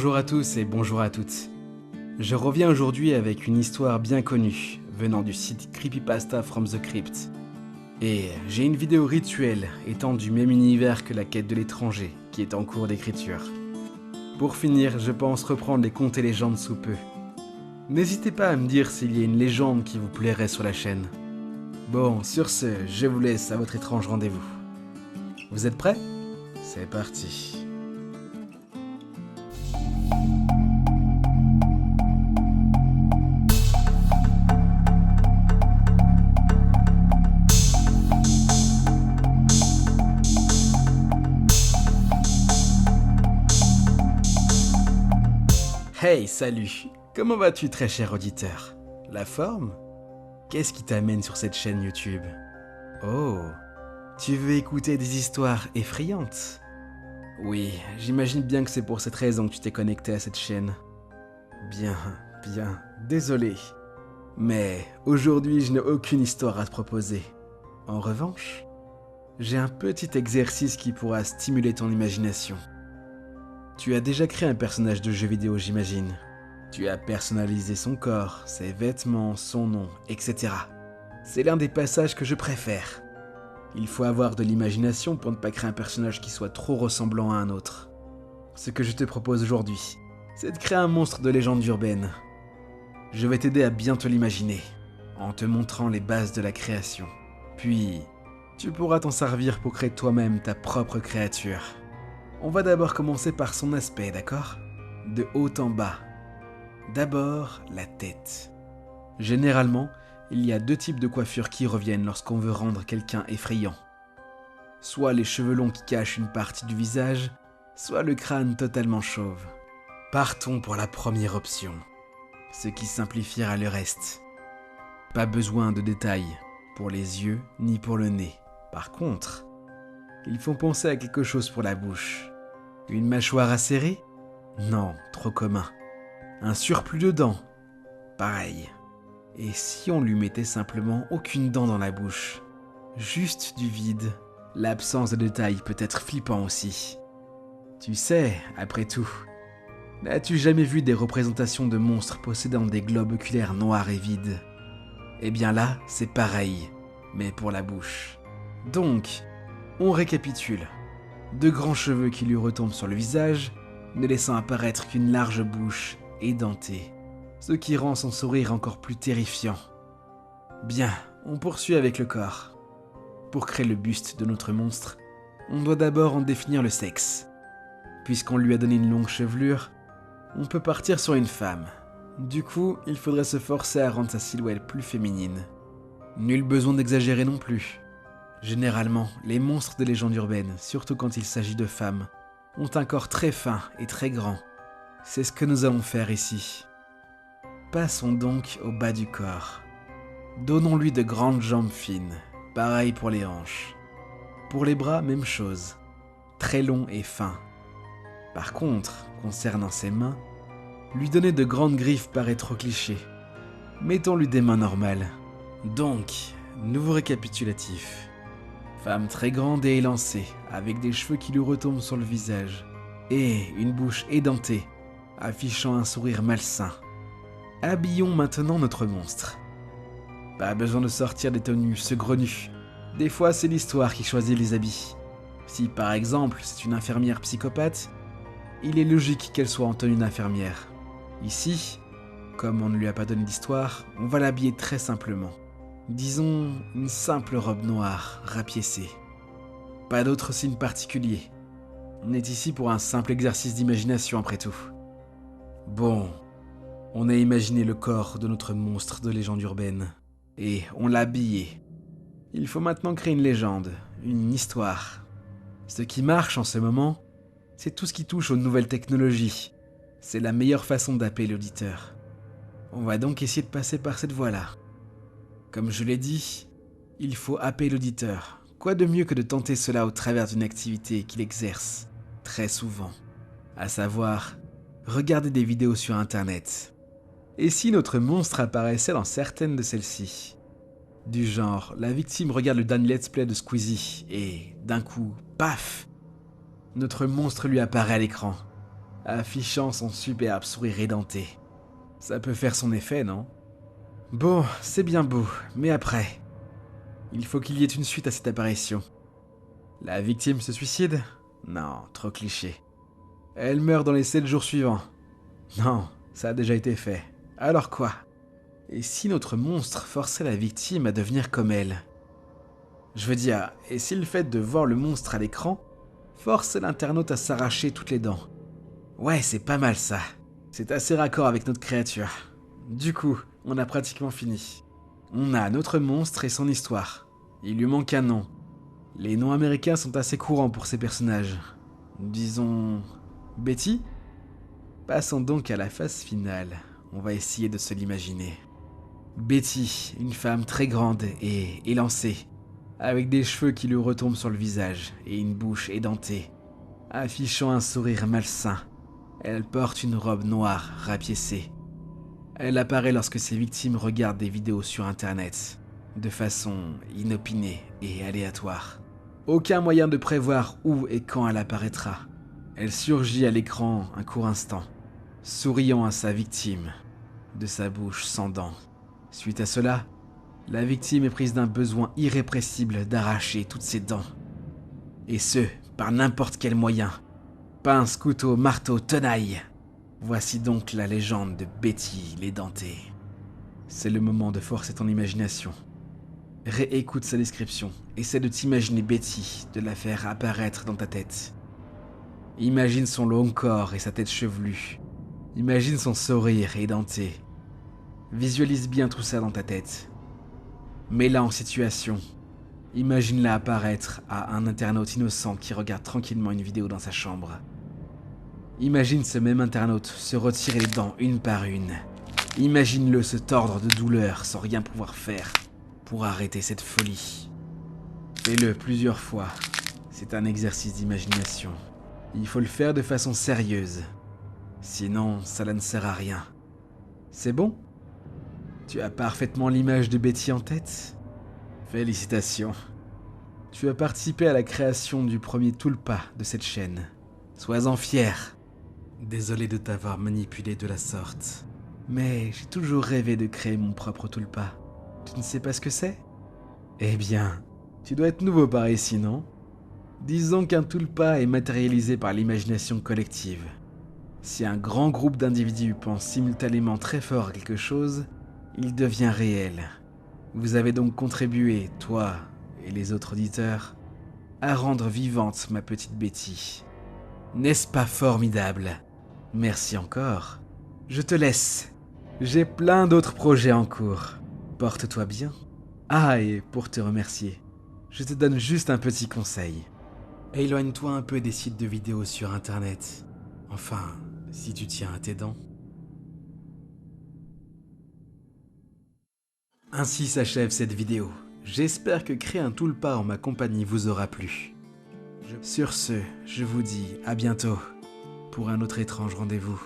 Bonjour à tous et bonjour à toutes. Je reviens aujourd'hui avec une histoire bien connue, venant du site Creepypasta from the Crypt. Et j'ai une vidéo rituelle étant du même univers que la quête de l'étranger, qui est en cours d'écriture. Pour finir, je pense reprendre les contes et légendes sous peu. N'hésitez pas à me dire s'il y a une légende qui vous plairait sur la chaîne. Bon, sur ce, je vous laisse à votre étrange rendez-vous. Vous êtes prêts ? C'est parti. Hey, salut! Comment vas-tu, très cher auditeur? La forme? Qu'est-ce qui t'amène sur cette chaîne YouTube? Oh, tu veux écouter des histoires effrayantes? Oui, j'imagine bien que c'est pour cette raison que tu t'es connecté à cette chaîne. Bien, désolé. Mais aujourd'hui, je n'ai aucune histoire à te proposer. En revanche, j'ai un petit exercice qui pourra stimuler ton imagination. Tu as déjà créé un personnage de jeu vidéo, j'imagine. Tu as personnalisé son corps, ses vêtements, son nom, etc. C'est l'un des passages que je préfère. Il faut avoir de l'imagination pour ne pas créer un personnage qui soit trop ressemblant à un autre. Ce que je te propose aujourd'hui, c'est de créer un monstre de légende urbaine. Je vais t'aider à bien te l'imaginer, en te montrant les bases de la création. Puis, tu pourras t'en servir pour créer toi-même ta propre créature. On va d'abord commencer par son aspect, d'accord ? De haut en bas. D'abord, la tête. Généralement, il y a deux types de coiffures qui reviennent lorsqu'on veut rendre quelqu'un effrayant. Soit les cheveux longs qui cachent une partie du visage, soit le crâne totalement chauve. Partons pour la première option, ce qui simplifiera le reste. Pas besoin de détails pour les yeux ni pour le nez. Par contre, il faut penser à quelque chose pour la bouche. Une mâchoire acérée ? Non, trop commun. Un surplus de dents ? Pareil. Et si on lui mettait simplement aucune dent dans la bouche ? Juste du vide. L'absence de détails peut être flippant aussi. Tu sais, après tout, n'as-tu jamais vu des représentations de monstres possédant des globes oculaires noirs et vides ? Eh bien là, c'est pareil, mais pour la bouche. Donc, on récapitule. De grands cheveux qui lui retombent sur le visage, ne laissant apparaître qu'une large bouche édentée, ce qui rend son sourire encore plus terrifiant. Bien, on poursuit avec le corps. Pour créer le buste de notre monstre, on doit d'abord en définir le sexe. Puisqu'on lui a donné une longue chevelure, on peut partir sur une femme. Du coup, il faudrait se forcer à rendre sa silhouette plus féminine. Nul besoin d'exagérer non plus. Généralement, les monstres de légende urbaine, surtout quand il s'agit de femmes, ont un corps très fin et très grand. C'est ce que nous allons faire ici. Passons donc au bas du corps. Donnons-lui de grandes jambes fines, pareil pour les hanches. Pour les bras, même chose, très longs et fins. Par contre, concernant ses mains, lui donner de grandes griffes paraît trop cliché. Mettons-lui des mains normales. Donc, nouveau récapitulatif. Femme très grande et élancée, avec des cheveux qui lui retombent sur le visage, et une bouche édentée, affichant un sourire malsain. Habillons maintenant notre monstre. Pas besoin de sortir des tenues saugrenues. Des fois, c'est l'histoire qui choisit les habits. Si par exemple, c'est une infirmière psychopathe, il est logique qu'elle soit en tenue d'infirmière. Ici, comme on ne lui a pas donné d'histoire, on va l'habiller très simplement. Disons une simple robe noire, rapiécée. Pas d'autre signe particulier. On est ici pour un simple exercice d'imagination après tout. Bon, on a imaginé le corps de notre monstre de légende urbaine. Et on l'a habillé. Il faut maintenant créer une légende, une histoire. Ce qui marche en ce moment, c'est tout ce qui touche aux nouvelles technologies. C'est la meilleure façon d'appeler l'auditeur. On va donc essayer de passer par cette voie-là. Comme je l'ai dit, il faut happer l'auditeur. Quoi de mieux que de tenter cela au travers d'une activité qu'il exerce très souvent, à savoir regarder des vidéos sur internet. Et si notre monstre apparaissait dans certaines de celles-ci ? Du genre, la victime regarde le dernier let's play de Squeezie et, d'un coup, paf ! Notre monstre lui apparaît à l'écran. affichant son superbe sourire édenté. Ça peut faire son effet, non? Bon, c'est bien beau, mais après... Il faut qu'il y ait une suite à cette apparition. La victime se suicide? Non, trop cliché. Elle meurt dans les 7 jours suivants. Non, ça a déjà été fait. Alors quoi? Et si notre monstre forçait la victime à devenir comme elle? Je veux dire, et si le fait de voir le monstre à l'écran force l'internaute à s'arracher toutes les dents? Ouais, c'est pas mal ça. C'est assez raccord avec notre créature. Du coup, on a pratiquement fini. On a notre monstre et son histoire. Il lui manque un nom. Les noms américains sont assez courants pour ces personnages. Disons... Betty? Passons donc à la phase finale. On va essayer de se l'imaginer. Betty, une femme très grande et élancée, avec des cheveux qui lui retombent sur le visage et une bouche édentée, affichant un sourire malsain. Elle porte une robe noire rapiécée. Elle apparaît lorsque ses victimes regardent des vidéos sur internet, de façon inopinée et aléatoire. Aucun moyen de prévoir où et quand elle apparaîtra. Elle surgit à l'écran un court instant, souriant à sa victime, de sa bouche sans dents. Suite à cela, la victime est prise d'un besoin irrépressible d'arracher toutes ses dents. Et ce, par n'importe quel moyen. Pince, couteau, marteau, tenaille. Voici donc la légende de Betty l'édentée. C'est le moment de forcer ton imagination. Réécoute sa description. Essaie de t'imaginer Betty, de la faire apparaître dans ta tête. Imagine son long corps et sa tête chevelue. Imagine son sourire édenté. Visualise bien tout ça dans ta tête. Mets-la en situation. Imagine-la apparaître à un internaute innocent qui regarde tranquillement une vidéo dans sa chambre. Imagine ce même internaute se retirer les dents une par une. Imagine-le se tordre de douleur sans rien pouvoir faire pour arrêter cette folie. Fais-le plusieurs fois. C'est un exercice d'imagination. Il faut le faire de façon sérieuse. Sinon, cela ne sert à rien. C'est bon? Tu as parfaitement l'image de Betty en tête? Félicitations. Tu as participé à la création du premier Tulpa de cette chaîne. Sois-en fier. Désolé de t'avoir manipulé de la sorte. Mais j'ai toujours rêvé de créer mon propre Tulpa. Tu ne sais pas ce que c'est? Eh bien, tu dois être nouveau par ici, non? Disons qu'un Tulpa est matérialisé par l'imagination collective. Si un grand groupe d'individus pense simultanément très fort à quelque chose, il devient réel. Vous avez donc contribué, toi et les autres auditeurs, à rendre vivante ma petite Betty. N'est-ce pas formidable? Merci encore. Je te laisse. J'ai plein d'autres projets en cours. Porte-toi bien. Ah, et pour te remercier, je te donne juste un petit conseil. Éloigne-toi un peu des sites de vidéos sur internet. Enfin, si tu tiens à tes dents. Ainsi s'achève cette vidéo. J'espère que créer un Tulpa en ma compagnie vous aura plu. Sur ce, je vous dis à bientôt pour un autre étrange rendez-vous.